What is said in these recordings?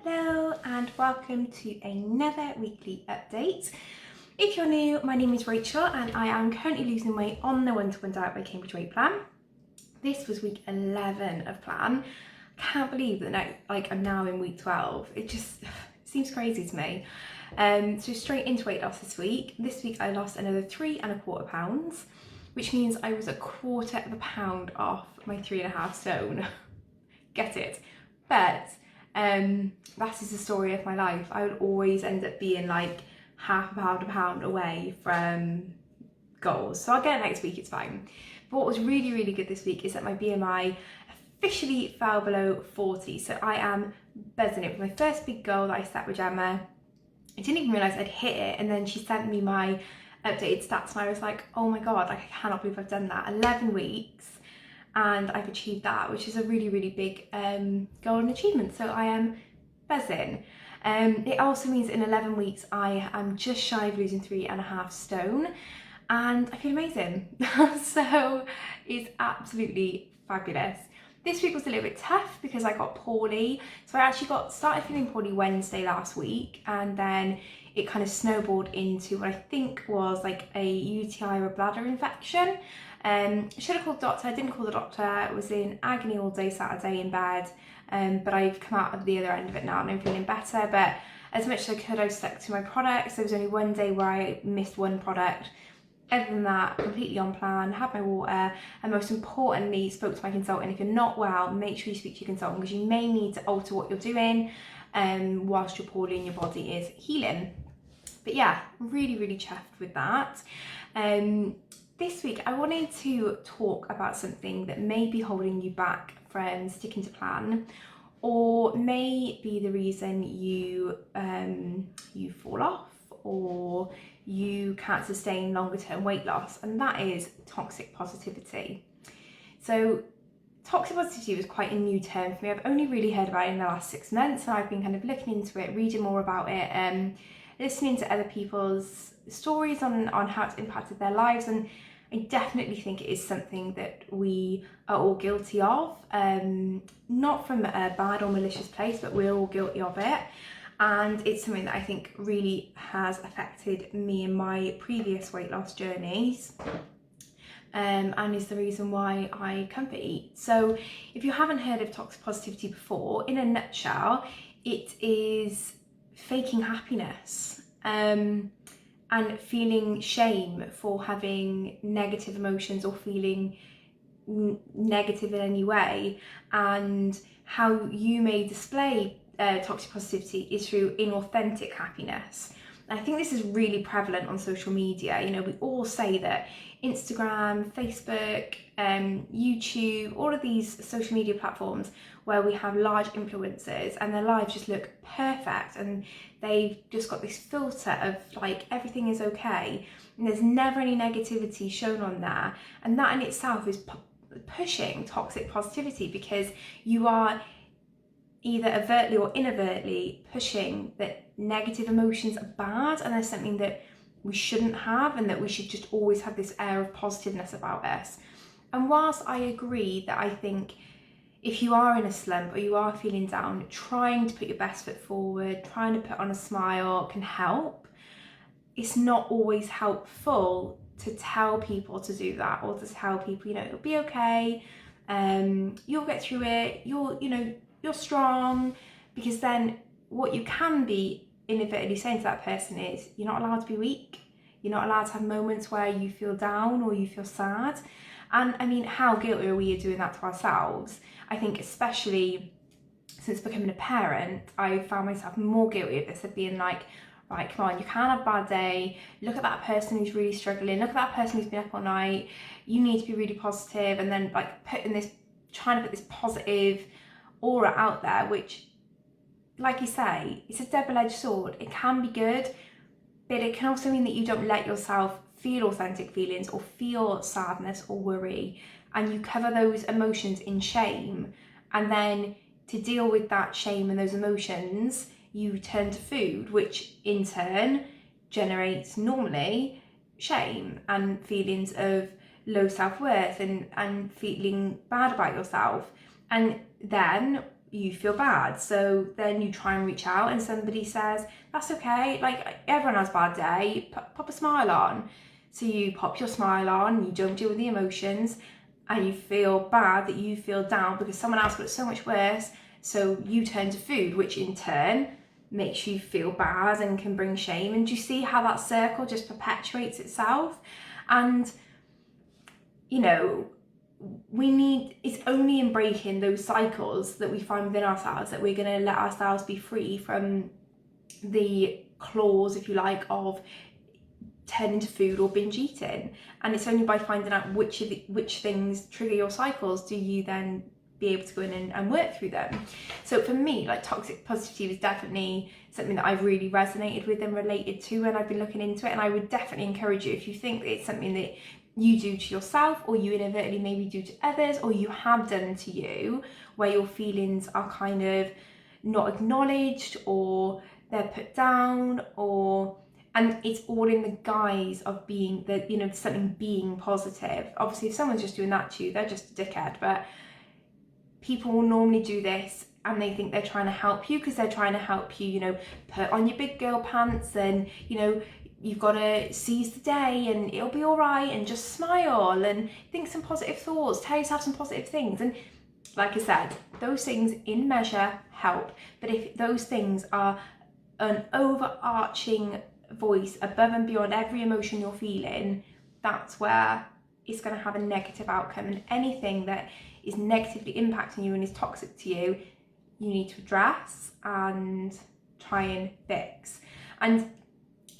Hello and welcome to another weekly update. If you're new, my name is Rachel and I am currently losing weight on the One-to-One Diet by Cambridge Weight Plan. This was week 11 of plan. Can't believe that I'm now in week 12. It just seems crazy to me. So straight into weight loss this week. This week I lost another 3¼ pounds, which means I was 1/4 pound off my 3.5 stone. Get it? But that is the story of my life. I would always end up being like £0.5 pound away from goals. So I'll get it next week, it's fine. But what was really, really good this week is that my BMI officially fell below 40. So I am buzzing. It was my first big goal that I set with Gemma. I didn't even realise I'd hit it. And then she sent me my updated stats and I was like, oh my God, I cannot believe I've done that. 11 weeks. And I've achieved that, which is a really, really big goal and achievement. So I am buzzing. It also means in 11 weeks, I am just shy of losing 3.5 stone and I feel amazing. So it's absolutely fabulous. This week was a little bit tough because I got poorly. So I actually started feeling poorly Wednesday last week, and then it kind of snowballed into what I think was like a UTI or a bladder infection. Should have called the doctor. I didn't call the doctor. I was in agony all day Saturday in bed, but I've come out of the other end of it now and I'm feeling better. But as much as I could, I stuck to my products. There was only one day where I missed one product. Other than that, completely on plan, had my water, and most importantly, spoke to my consultant. If you're not well, make sure you speak to your consultant because you may need to alter what you're doing whilst you're poorly and your body is healing. But yeah, really, really chuffed with that. This week, I wanted to talk about something that may be holding you back from sticking to plan, or may be the reason you fall off or you can't sustain longer term weight loss, and that is toxic positivity. So toxic positivity was quite a new term for me. I've only really heard about it in the last 6 months, and I've been kind of looking into it, reading more about it, listening to other people's stories on how it's impacted their lives, and I definitely think it is something that we are all guilty of, not from a bad or malicious place, but we're all guilty of it. And it's something that I think really has affected me in my previous weight loss journeys, and is the reason why I comfort eat. So if you haven't heard of toxic positivity before, in a nutshell, it is faking happiness and feeling shame for having negative emotions or feeling negative in any way, and how you may display toxic positivity is through inauthentic happiness. And I think this is really prevalent on social media. You know, we all say that Instagram, Facebook, YouTube, all of these social media platforms where we have large influencers and their lives just look perfect and they've just got this filter of like everything is okay and there's never any negativity shown on there, and that in itself is pushing toxic positivity because you are either overtly or inadvertently pushing that negative emotions are bad and there's something that we shouldn't have, and that we should just always have this air of positiveness about us. And whilst I agree that I think if you are in a slump or you are feeling down, trying to put your best foot forward, trying to put on a smile can help, it's not always helpful to tell people to do that, or to tell people, you know, it'll be okay, you'll get through it, you're strong, because then what you can be inadvertently saying to that person is you're not allowed to be weak, you're not allowed to have moments where you feel down or you feel sad. And I mean, how guilty are we of doing that to ourselves? I think especially since becoming a parent, I found myself more guilty of this, of being like, right, come on, you can have a bad day, look at that person who's really struggling, look at that person who's been up all night, you need to be really positive, and then like trying to put this positive aura out there, which, like you say, it's a double-edged sword. It can be good, but it can also mean that you don't let yourself feel authentic feelings or feel sadness or worry, and you cover those emotions in shame, and then to deal with that shame and those emotions you turn to food, which in turn generates normally shame and feelings of low self-worth and feeling bad about yourself. And then you feel bad. So then you try and reach out and somebody says, that's okay, like everyone has a bad day, pop a smile on. So you pop your smile on, you don't deal with the emotions, and you feel bad that you feel down because someone else got it so much worse. So you turn to food, which in turn makes you feel bad and can bring shame. And do you see how that circle just perpetuates itself? And, you know, it's only in breaking those cycles that we find within ourselves that we're going to let ourselves be free from the claws, if you like, of turning to food or binge eating. And it's only by finding out which things trigger your cycles do you then be able to go in and work through them. So for me, like, toxic positivity was definitely something that I've really resonated with and related to, and I've been looking into it. And I would definitely encourage you, if you think that it's something that you do to yourself, or you inadvertently maybe do to others, or you have done to you, where your feelings are kind of not acknowledged or they're put down, and it's all in the guise of being something being positive. Obviously, if someone's just doing that to you, they're just a dickhead. But people will normally do this and they think they're trying to help you because they're trying to help you, put on your big girl pants and, you've got to seize the day and it'll be all right and just smile and think some positive thoughts, tell yourself some positive things. And like I said, those things in measure help. But if those things are an overarching voice above and beyond every emotion you're feeling, that's where it's going to have a negative outcome. And anything that is negatively impacting you and is toxic to you, you need to address and try and fix. And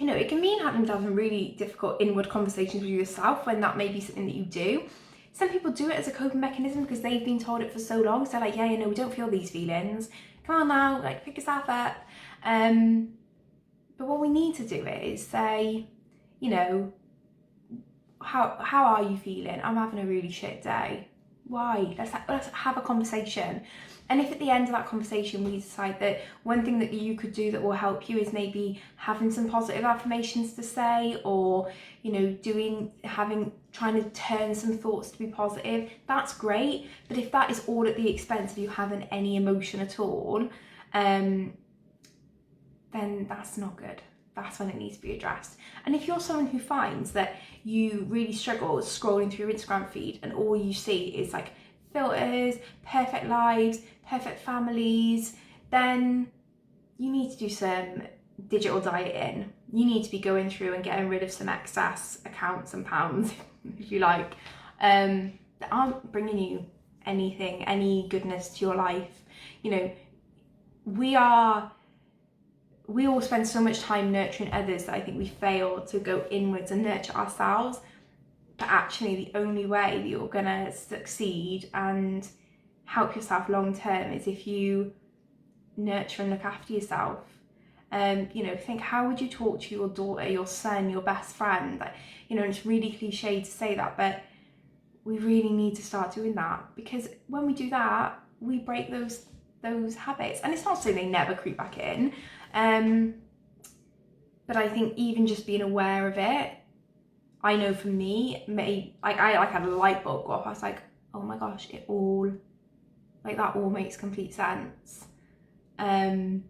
it can mean having to have some really difficult inward conversations with yourself when that may be something that you do. Some people do it as a coping mechanism because they've been told it for so long. So like, yeah, we don't feel these feelings. Come on now, like, pick yourself up. But what we need to do is say, how are you feeling? I'm having a really shit day. Why? Let's have a conversation. And if at the end of that conversation we decide that one thing that you could do that will help you is maybe having some positive affirmations to say, or trying to turn some thoughts to be positive, that's great. But if that is all at the expense of you having any emotion at all, then that's not good. That's when it needs to be addressed. And if you're someone who finds that you really struggle scrolling through your Instagram feed and all you see is like filters, perfect lives, perfect families, then you need to do some digital dieting. You need to be going through and getting rid of some excess accounts and pounds, if you like, that aren't bringing you anything, any goodness to your life. We all spend so much time nurturing others that I think we fail to go inwards and nurture ourselves. But actually, the only way that you're gonna succeed and help yourself long term is if you nurture and look after yourself. Think, how would you talk to your daughter, your son, your best friend? It's really cliche to say that, but we really need to start doing that, because when we do that, we break those habits. And it's not saying they never creep back in. But I think even just being aware of it, I know for me, I had a light bulb go off. I was like, oh my gosh, that all makes complete sense. And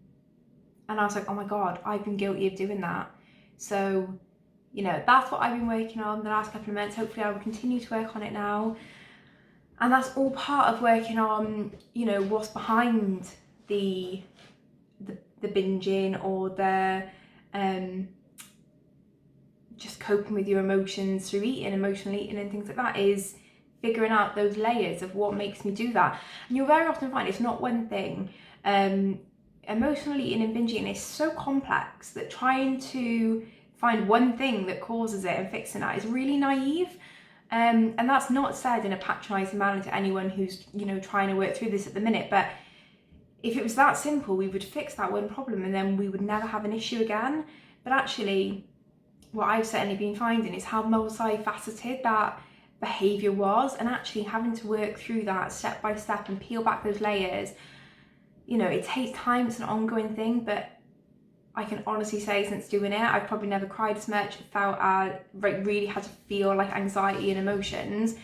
I was like, oh my God, I've been guilty of doing that. So, that's what I've been working on the last couple of months. Hopefully I will continue to work on it now. And that's all part of working on, what's behind the binging or the just coping with your emotions through emotional eating and things like that, is figuring out those layers of what makes me do that. And you'll very often find it's not one thing. Emotional eating and binge eating is so complex that trying to find one thing that causes it and fixing that is really naive. And that's not said in a patronising manner to anyone who's trying to work through this at the minute, but if it was that simple, we would fix that one problem and then we would never have an issue again. But actually, what I've certainly been finding is how multifaceted that behaviour was, and actually having to work through that step by step and peel back those layers. It takes time, it's an ongoing thing, but I can honestly say since doing it, I've probably never cried as much, felt really had to feel like anxiety and emotions,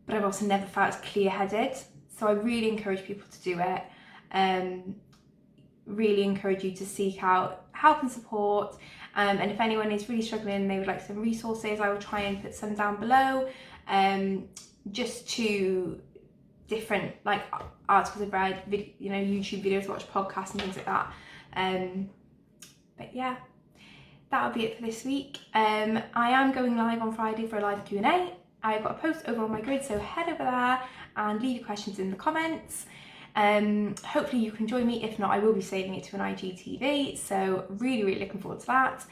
but I've also never felt as clear-headed. So I really encourage people to do it. Really encourage you to seek out help and support. And if anyone is really struggling and they would like some resources, I will try and put some down below, just to different like articles I've read, YouTube videos, watch podcasts and things like that. But yeah, that'll be it for this week. I am going live on Friday for a live Q&A. I've got a post over on my grid, so head over there and leave your questions in the comments. Hopefully you can join me. If not, I will be saving it to an IGTV, so really looking forward to that.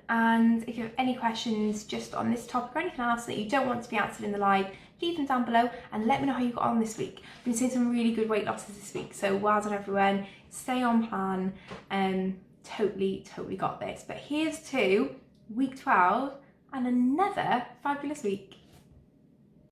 And if you have any questions just on this topic or anything else that you don't want to be answered in the live, leave them down below and let me know how you got on this week. I've been seeing some really good weight losses this week, so well done everyone. Stay on plan. Totally got this. But here's to week 12 and another fabulous week.